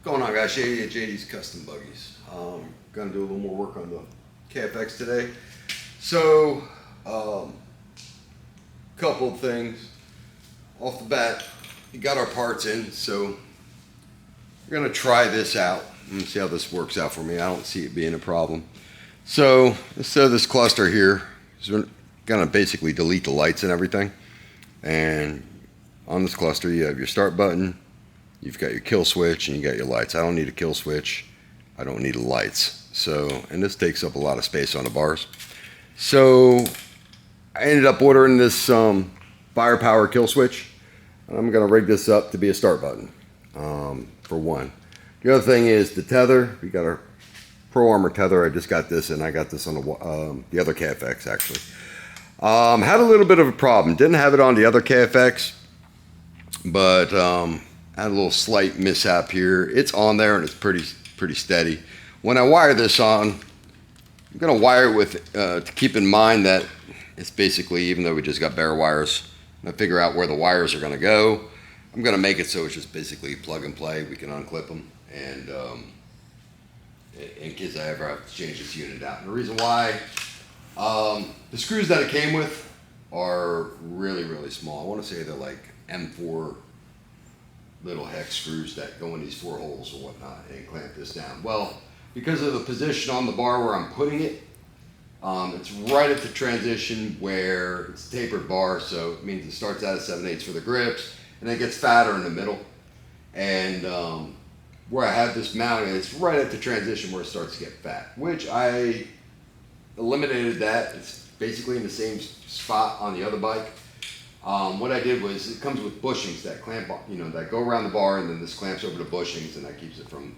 Going on, guys? JD at JD's Custom Buggies. Gonna do a little more work on the KFX today. So, couple of things. Off the bat, we got our parts in, so we're gonna try this out and see how this works out for me. I don't see it being a problem. So, instead of this cluster here, we're gonna basically delete the lights and everything. And on this cluster, you have your start button. You've got your kill switch and you got your lights. I don't need a kill switch. I don't need lights. So, and this takes up a lot of space on the bars. So I ended up ordering this firepower kill switch. I'm gonna rig this up to be a start button for one. The other thing is the tether. We got our Pro Armor tether. I just got this and I got this on the other KFX actually. Had a little bit of a problem. Didn't have it on the other KFX, but had a little slight mishap here. It's on there and it's pretty steady. When I wire this on, I'm gonna wire it with to keep in mind that it's basically, even though we just got bare wires, I'm gonna figure out where the wires are gonna go. I'm gonna make it so it's just basically plug and play. We can unclip them, and in case I ever have to change this unit out. And the reason why, the screws that it came with are really small. I want to say they're like M4 little hex screws that go in these 4 holes or whatnot and clamp this down. Well, because of the position on the bar where I'm putting it, it's right at the transition where it's a tapered bar, so it means it starts out at 7/8 for the grips and it gets fatter in the middle. And where I have this mounted, it's right at the transition where it starts to get fat, which I eliminated that. It's basically in the same spot on the other bike. What I did was, it comes with bushings that clamp, that go around the bar, and then this clamps over the bushings, and that keeps it from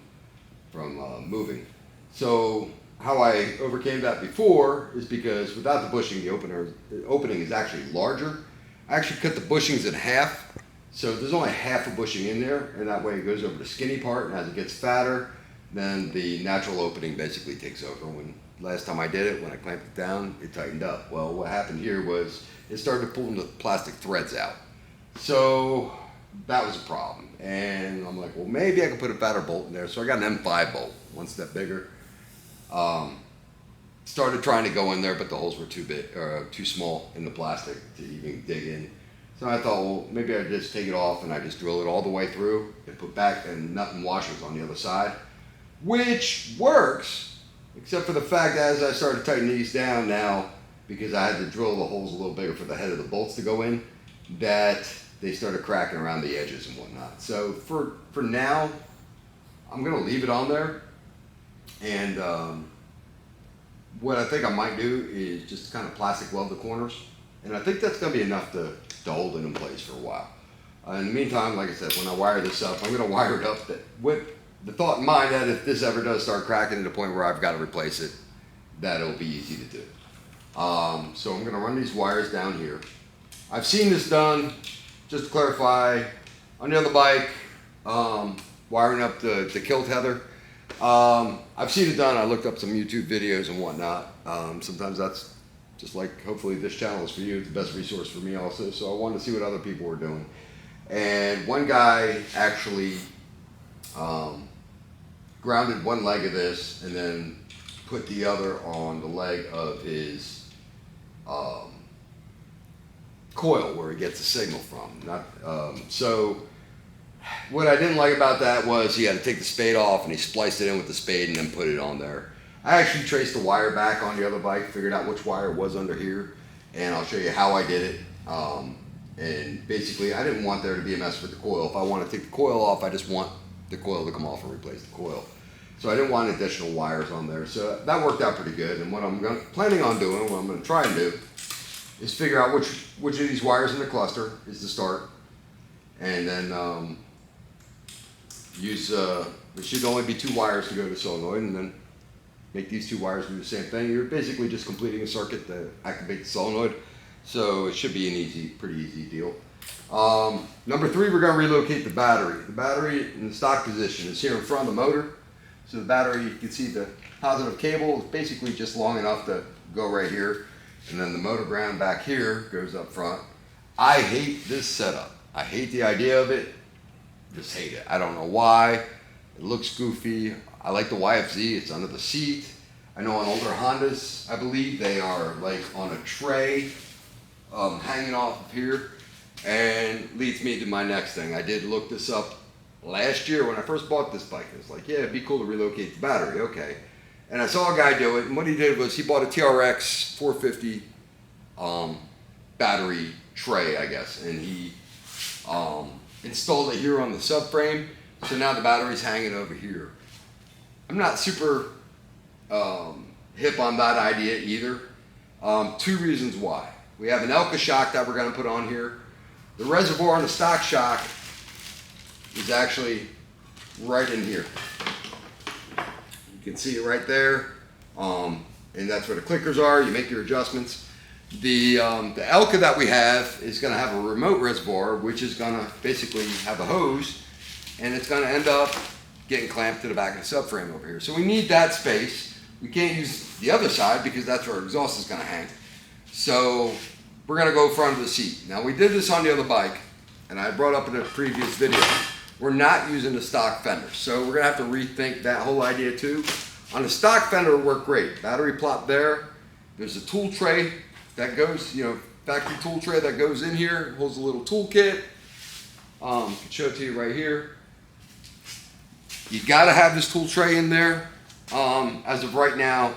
moving. So how I overcame that before is because without the bushing, the opening is actually larger. I actually cut the bushings in half, so there's only half a bushing in there, and that way it goes over the skinny part, and as it gets fatter, then the natural opening basically takes over. When last time I did it, when I clamped it down, it tightened up. Well, what happened here was it started pulling the plastic threads out. So that was a problem. And I'm like, well, maybe I could put a fatter bolt in there. So I got an M5 bolt, 1 step bigger. Started trying to go in there, but the holes were too big, or too small in the plastic to even dig in. So I thought, well, maybe I'd just take it off and I just drill it all the way through and put back and nut and washers on the other side, which works, except for the fact that as I started tightening these down now, because I had to drill the holes a little bigger for the head of the bolts to go in, that they started cracking around the edges and whatnot. So for now, I'm gonna leave it on there. And what I think I might do is just kind of plastic weld the corners. And I think that's gonna be enough to hold it in place for a while. In the meantime, like I said, when I wire this up, I'm gonna wire it up with the thought in mind that if this ever does start cracking to the point where I've got to replace it, that it'll be easy to do. So I'm gonna run these wires down here. I've seen this done, just to clarify, on the other bike, wiring up the kill tether. I've seen it done. I looked up some YouTube videos and whatnot. Sometimes that's just like, hopefully this channel is for you, the best resource for me also. So I wanted to see what other people were doing. And one guy actually grounded one leg of this and then put the other on the leg of his coil where he gets the signal from. So what I didn't like about that was he had to take the spade off and he spliced it in with the spade and then put it on there. I actually traced the wire back on the other bike, figured out which wire was under here, and I'll show you how I did it. And basically I didn't want there to be a mess with the coil. If I want to take the coil off, I just want the coil to come off and replace the coil. So I didn't want additional wires on there. So that worked out pretty good. And what I'm planning on doing, what I'm going to try and do, is figure out which of these wires in the cluster is the start. And then there should only be 2 wires to go to the solenoid, and then make these 2 wires do the same thing. You're basically just completing a circuit to activate the solenoid. So it should be an pretty easy deal. Number 3, we're going to relocate the battery. The battery in the stock position is here in front of the motor. So the battery, you can see the positive cable is basically just long enough to go right here. And then the motor ground back here goes up front. I hate this setup. I hate the idea of it. Just hate it. I don't know why. It looks goofy. I like the YFZ, it's under the seat. I know on older Hondas, I believe they are like on a tray, hanging off of here, and leads me to my next thing. I did look this up last year when I first bought this bike. It was like, yeah, it'd be cool to relocate the battery, okay. And I saw a guy do it, and what he did was he bought a TRX450 battery tray, I guess, and he installed it here on the subframe, so now the battery's hanging over here. I'm not super hip on that idea either. Two reasons why. We have an Elka shock that we're going to put on here. The reservoir on the stock shock is actually right in here. You can see it right there, and that's where the clickers are. You make your adjustments. The Elka that we have is going to have a remote reservoir, which is going to basically have a hose, and it's going to end up getting clamped to the back of the subframe over here. So we need that space. We can't use the other side because that's where our exhaust is going to hang. So we're going to go front of the seat. Now we did this on the other bike, and I brought up in a previous video, we're not using the stock fender. So we're going to have to rethink that whole idea too. On the stock fender, it worked great. Battery plot there. There's a tool tray that goes, factory tool tray that goes in here. It holds a little toolkit. I can show it to you right here. You got to have this tool tray in there. As of right now,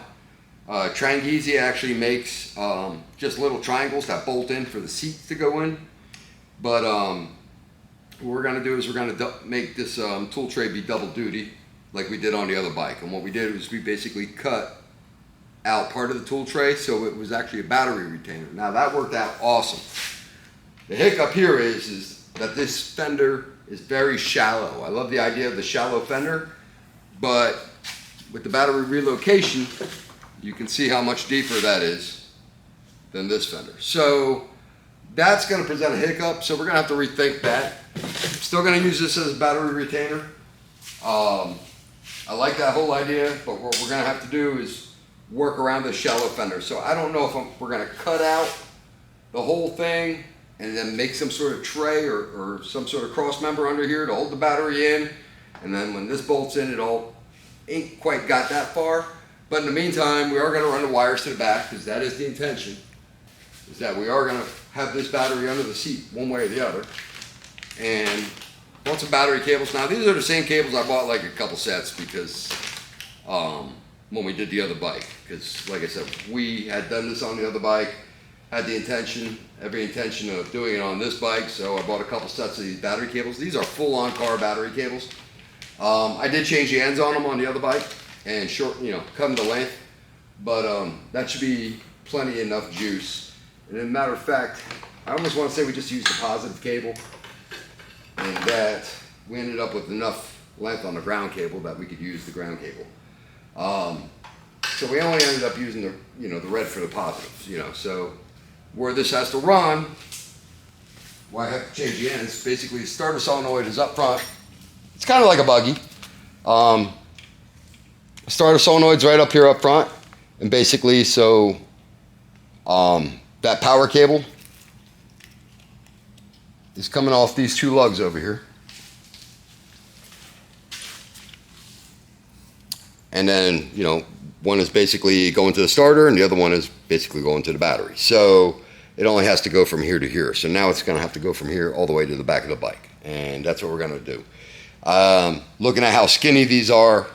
Trangeezy actually makes just little triangles that bolt in for the seats to go in. But what we're going to do is we're going to make this tool tray be double duty like we did on the other bike. And what we did was we basically cut out part of the tool tray so it was actually a battery retainer. Now that worked out awesome. The hiccup here is that this fender is very shallow. I love the idea of the shallow fender, but with the battery relocation, you can see how much deeper that is than this fender. So that's going to present a hiccup, so we're going to have to rethink that. Still going to use this as a battery retainer. I like that whole idea, but what we're going to have to do is work around the shallow fender. So I don't know if we're going to cut out the whole thing and then make some sort of tray or some sort of cross member under here to hold the battery in. And then when this bolts in, it all ain't quite got that far. But in the meantime, we are going to run the wires to the back, because that is the intention, is that we are going to have this battery under the seat one way or the other. And bought some battery cables. Now these are the same cables I bought like a couple sets because when we did the other bike, because like I said, we had done this on the other bike, had the intention, every intention of doing it on this bike, so I bought a couple sets of these battery cables. These are full-on car battery cables. I did change the ends on them on the other bike and cut them to length, but that should be plenty enough juice. And as a matter of fact, I almost want to say we just used the positive cable, and that we ended up with enough length on the ground cable that we could use the ground cable. So we only ended up using the red for the positives, so where this has to run, well, I have to change the ends. Basically, the starter solenoid is up front. It's kind of like a buggy. Starter solenoid's right up here up front, and basically, so that power cable is coming off these two lugs over here. And then, one is basically going to the starter and the other one is basically going to the battery. So it only has to go from here to here. So now it's going to have to go from here all the way to the back of the bike. And that's what we're going to do. Looking at how skinny these are,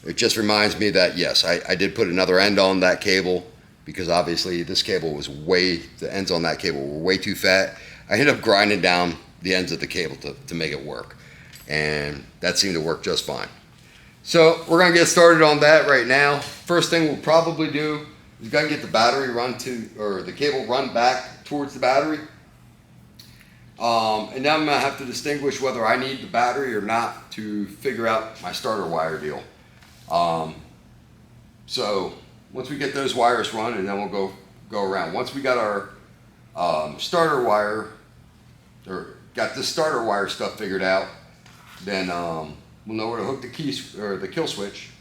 it just reminds me that, yes, I did put another end on that cable, because obviously this cable was the ends on that cable were way too fat. I ended up grinding down the ends of the cable to make it work. And that seemed to work just fine. So we're going to get started on that right now. First thing we'll probably do is going to get the battery the cable run back towards the battery. And now I'm going to have to distinguish whether I need the battery or not to figure out my starter wire deal. So once we get those wires run, and then we'll go around. Once we got our starter wire, or got this starter wire stuff figured out, then we'll know where to hook the keys or the kill switch.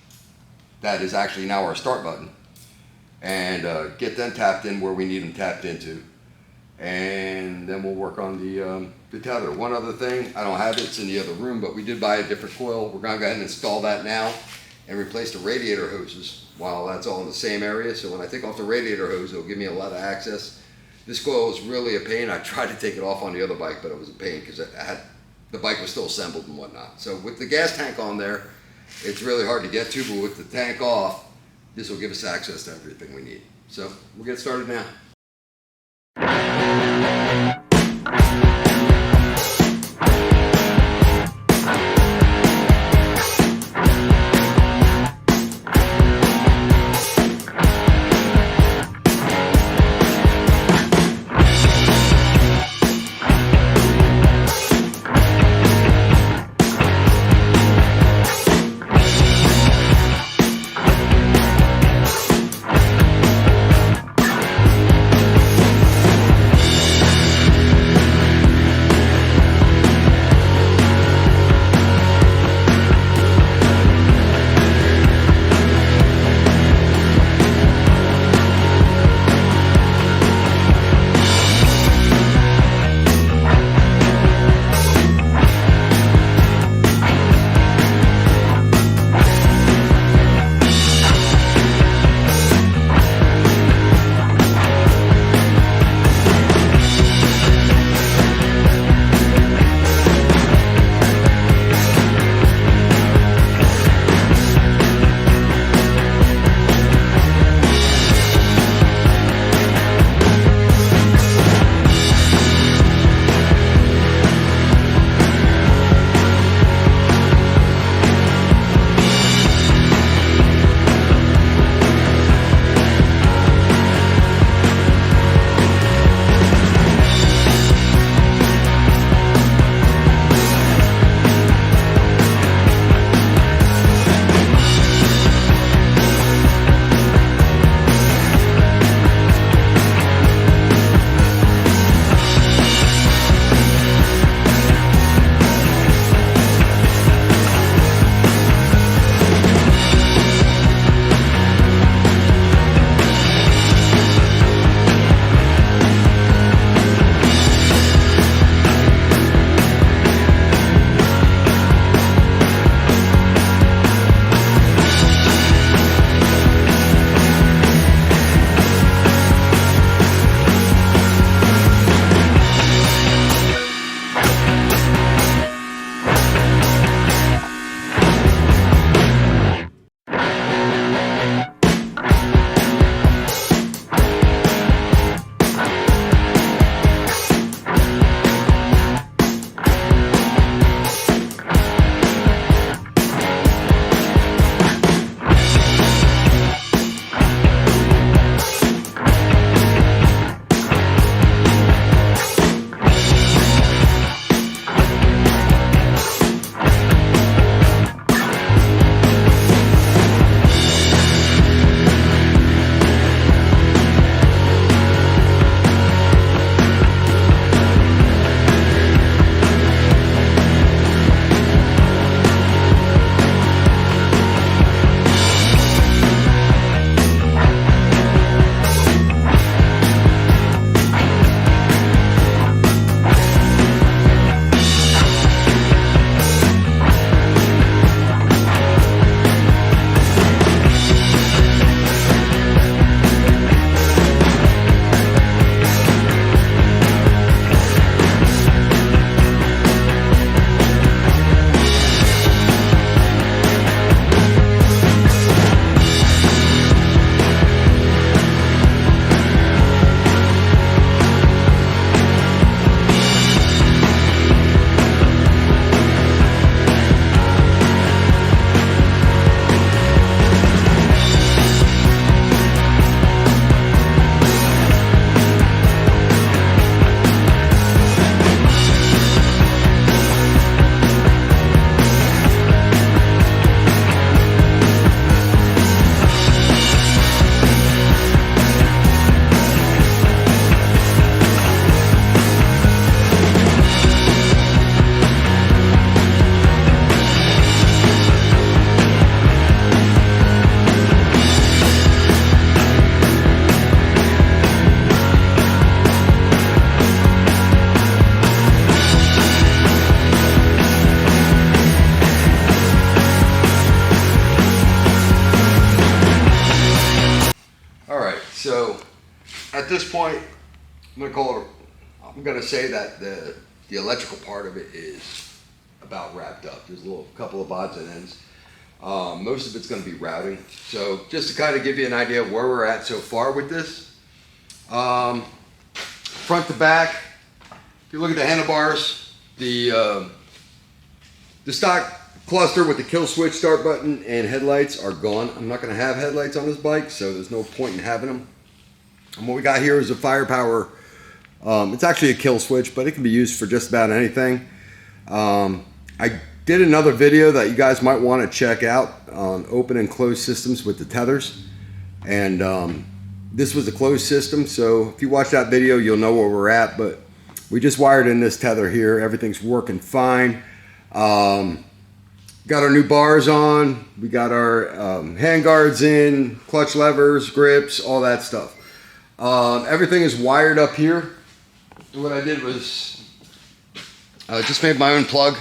That is actually now our start button, and get them tapped in where we need them tapped into, and then we'll work on the the tether. One other thing, I don't have it, it's in the other room, but we did buy a different coil. We're gonna go ahead and install that now and replace the radiator hoses while that's all in the same area. So when I take off the radiator hose, it'll give me a lot of access. This coil was really a pain. I tried to take it off on the other bike, but it was a pain because the bike was still assembled and whatnot. So with the gas tank on there, it's really hard to get to, but with the tank off, this will give us access to everything we need. So we'll get started now. at this point, I'm gonna say that the electrical part of it is about wrapped up. There's a couple of odds and ends. Most of it's gonna be routing. So just to kind of give you an idea of where we're at so far with this. Front to back, if you look at the handlebars, the stock cluster with the kill switch, start button, and headlights are gone. I'm not gonna have headlights on this bike, so there's no point in having them. And what we got here is a firepower. It's actually a kill switch, but it can be used for just about anything. I did another video that you guys might want to check out on open and closed systems with the tethers. And this was a closed system, so if you watch that video, you'll know where we're at. But we just wired in this tether here. Everything's working fine. Got our new bars on. We got our hand guards in, clutch levers, grips, all that stuff. Everything is wired up here. What I did was just made my own plug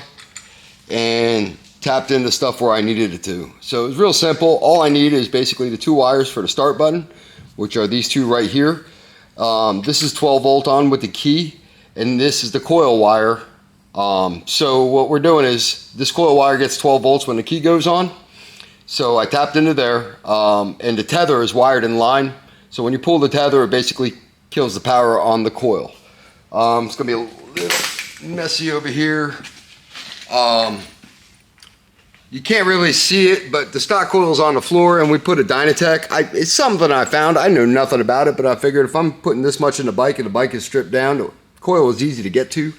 and tapped into stuff where I needed it to. So it was real simple. All I need is basically the 2 wires for the start button, which are these 2 right here. This is 12 volt on with the key, and this is the coil wire. So what we're doing is this coil wire gets 12 volts when the key goes on. So I tapped into there, and the tether is wired in line. So when you pull the tether, it basically kills the power on the coil. It's gonna be a little messy over here. You can't really see it, but the stock coil is on the floor, and we put a Dynatech. It's something I found. I know nothing about it, but I figured if I'm putting this much in the bike and the bike is stripped down, the coil is easy to get to.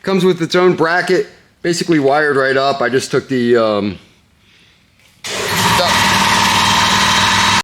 Comes with its own bracket, basically wired right up. I just took the